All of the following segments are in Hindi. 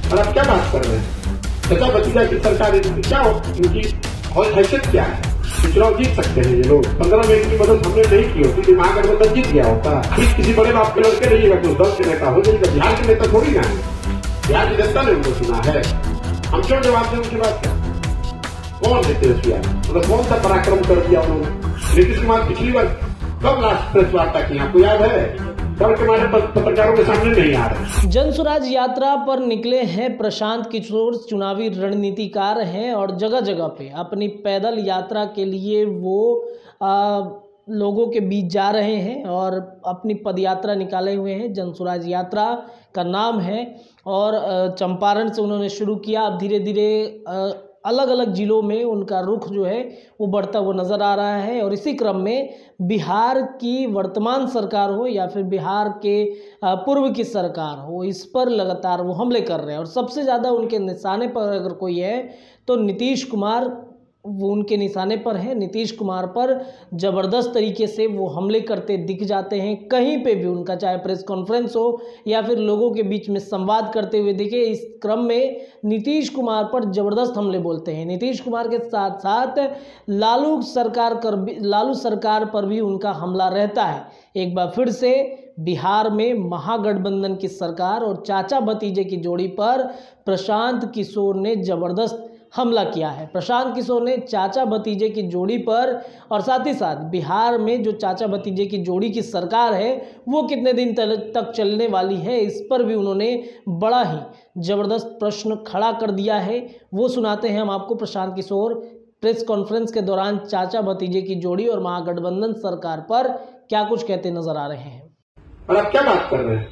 और आप क्या बात कर रहे हैं? चाचा भतीजा की सरकार क्या इनकी और हैसियत क्या है? चुनाव जीत सकते हैं ये लोग। 15 में इनकी मदद हमने नहीं की होती, महागठबंधन जीत गया होता। फिर किसी बड़े बाप के लड़के रहिएगा तो दल के नेता हो जाएगा। बिहार के नेता थोड़ी ना है, बिहार की जनता ने उनको चुना है। हम क्यों जवाब दें उनकी बात का? कौन है तेजस्वी यादव? मतलब कौन सा पराक्रम कर दिया उन्होंने? नीतीश कुमार पिछली बार कब लास्ट प्रेस वार्ता की आपको याद है? डर के मारे पत्रकारों के सामने नहीं आ रहे। जनसुराज यात्रा पर निकले हैं प्रशांत किशोर। चुनावी रणनीतिकार हैं और जगह जगह पे अपनी पैदल यात्रा के लिए वो लोगों के बीच जा रहे हैं और अपनी पदयात्रा निकाले हुए हैं। जनसुराज यात्रा का नाम है और चंपारण से उन्होंने शुरू किया। अब धीरे धीरे अलग अलग ज़िलों में उनका रुख जो है वो बढ़ता हुआ नज़र आ रहा है। और इसी क्रम में बिहार की वर्तमान सरकार हो या फिर बिहार के पूर्व की सरकार हो, इस पर लगातार वो हमले कर रहे हैं। और सबसे ज़्यादा उनके निशाने पर अगर कोई है तो नीतीश कुमार वो उनके निशाने पर हैं। नीतीश कुमार पर ज़बरदस्त तरीके से वो हमले करते दिख जाते हैं कहीं पे भी उनका, चाहे प्रेस कॉन्फ्रेंस हो या फिर लोगों के बीच में संवाद करते हुए दिखे। इस क्रम में नीतीश कुमार पर ज़बरदस्त हमले बोलते हैं। नीतीश कुमार के साथ साथ लालू सरकार पर भी उनका हमला रहता है। एक बार फिर से बिहार में महागठबंधन की सरकार और चाचा भतीजे की जोड़ी पर प्रशांत किशोर ने ज़बरदस्त हमला किया है। प्रशांत किशोर ने चाचा भतीजे की जोड़ी पर और साथ ही साथ बिहार में जो चाचा भतीजे की जोड़ी की सरकार है वो कितने दिन तक चलने वाली है, इस पर भी उन्होंने बड़ा ही ज़बरदस्त प्रश्न खड़ा कर दिया है। वो सुनाते हैं हम आपको। प्रशांत किशोर प्रेस कॉन्फ्रेंस के दौरान चाचा भतीजे की जोड़ी और महागठबंधन सरकार पर क्या कुछ कहते नजर आ रहे हैं। और आप क्या बात कर रहे हैं?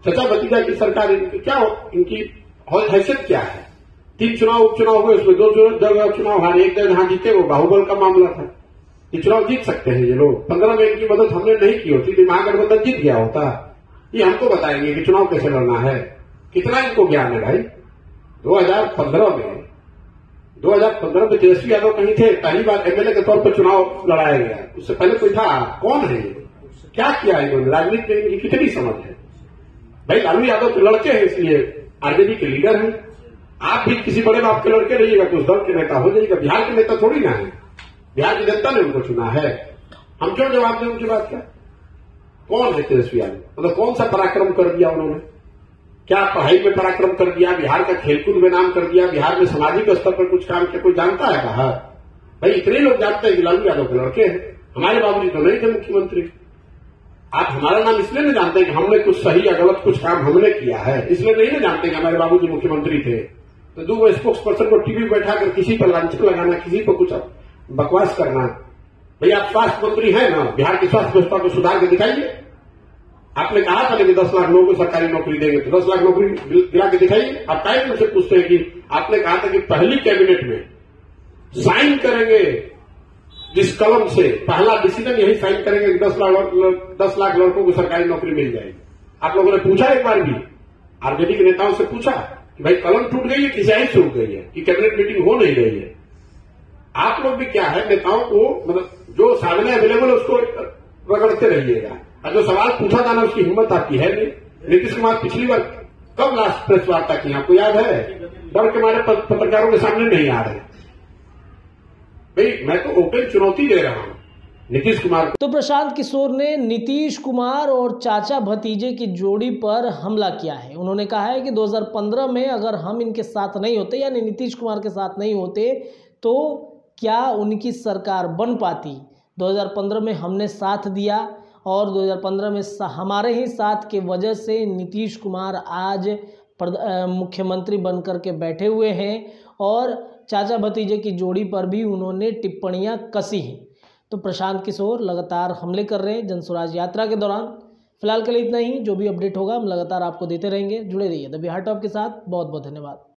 चाचा भतीजा की सरकार क्या इनकी हैसियत क्या है? 3 चुनाव उपचुनाव हुए, उसमें 2 जगह चुनाव हारे, 1 जगह जहां जीते वो बाहुबल का मामला था। ये चुनाव जीत सकते हैं ये लोग। 15 में इनकी मदद हमने नहीं की होती तो महागठबंधन जीत गया होता। ये हमको बताएंगे कि चुनाव कैसे लड़ना है। कितना इनको ज्ञान है भाई? 2015 में तेजस्वी यादव कहीं थे, पहली बार एमएलए के तौर पर चुनाव लड़ाया गया। उससे पहले कोई था? कौन है? क्या किया इन्होंने? राजनीति में इनकी कितनी समझ है भाई? लालू यादव के लड़के हैं इसलिए आरजेडी के लीडर हैं। आप भी किसी बड़े बाप के लड़के रहिएगा तो उस दल के नेता हो जाएगा। बिहार के नेता थोड़ी ना है, बिहार की जनता ने उनको चुना है। हम क्यों जवाब दें उनकी बात का? कौन है तेजस्वी यादव? मतलब कौन सा पराक्रम कर दिया उन्होंने? क्या पढ़ाई में पराक्रम कर दिया? बिहार का खेलकूद में नाम कर दिया? बिहार में सामाजिक स्तर पर कुछ काम किया? कोई जानता है बाहर? भाई इतने लोग जानते हैं कि लालू यादव के लड़के हैं। हमारे बाबूजी तो नहीं थे मुख्यमंत्री। आप हमारा नाम इसलिए नहीं जानते कि हमने कुछ सही या गलत कुछ काम हमने किया है, इसलिए नहीं जानते कि हमारे बाबूजी मुख्यमंत्री थे। तो 2 स्पोक्स पर्सन को टीवी बैठा कर किसी पर लांछन लगाना, किसी पर कुछ बकवास करना। भाई आप स्वास्थ्य मंत्री हैं ना, बिहार की स्वास्थ्य व्यवस्था को सुधार के दिखाइए। आपने कहा था कि 10 लाख लोगों को सरकारी नौकरी देंगे, तो 10 लाख नौकरी दिला के दिखाइए। आप टाइम मुझसे पूछते हैं कि आपने कहा था कि पहली कैबिनेट में साइन करेंगे, जिस कलम से पहला डिसीजन यही साइन करेंगे कि 10 लाख लड़कों को सरकारी नौकरी मिल जाएगी। आप लोगों ने पूछा एक बार भी? आरजेडी के नेताओं से पूछा कि भाई कलम टूट गई है कि स्याही छूट गई है कि कैबिनेट मीटिंग हो नहीं रही है? आप लोग भी क्या है, नेताओं को मतलब जो सामने अवेलेबल है उसको रगड़ते रहिएगा, और जो सवाल पूछा जाना उसकी हिम्मत आपकी है नहीं। नीतीश कुमार पिछली बार कब लास्ट प्रेस वार्ता की आपको याद है? डर के मारे पत्रकारों के सामने नहीं आ रहे। भाई मैं तो ओपन चुनौती दे रहा हूं नीतीश कुमार। तो प्रशांत किशोर ने नीतीश कुमार और चाचा भतीजे की जोड़ी पर हमला किया है। उन्होंने कहा है कि 2015 में अगर हम इनके साथ नहीं होते, यानी नीतीश कुमार के साथ नहीं होते, तो क्या उनकी सरकार बन पाती? 2015 में हमने साथ दिया और 2015 में हमारे ही साथ के वजह से नीतीश कुमार आज मुख्यमंत्री बनकर के बैठे हुए हैं। और चाचा भतीजे की जोड़ी पर भी उन्होंने टिप्पणियां कसी हैं। तो प्रशांत किशोर लगातार हमले कर रहे हैं जनसुराज यात्रा के दौरान। फिलहाल के लिए इतना ही। जो भी अपडेट होगा हम लगातार आपको देते रहेंगे। जुड़े रहिए द बिहार टॉप के साथ। बहुत बहुत धन्यवाद।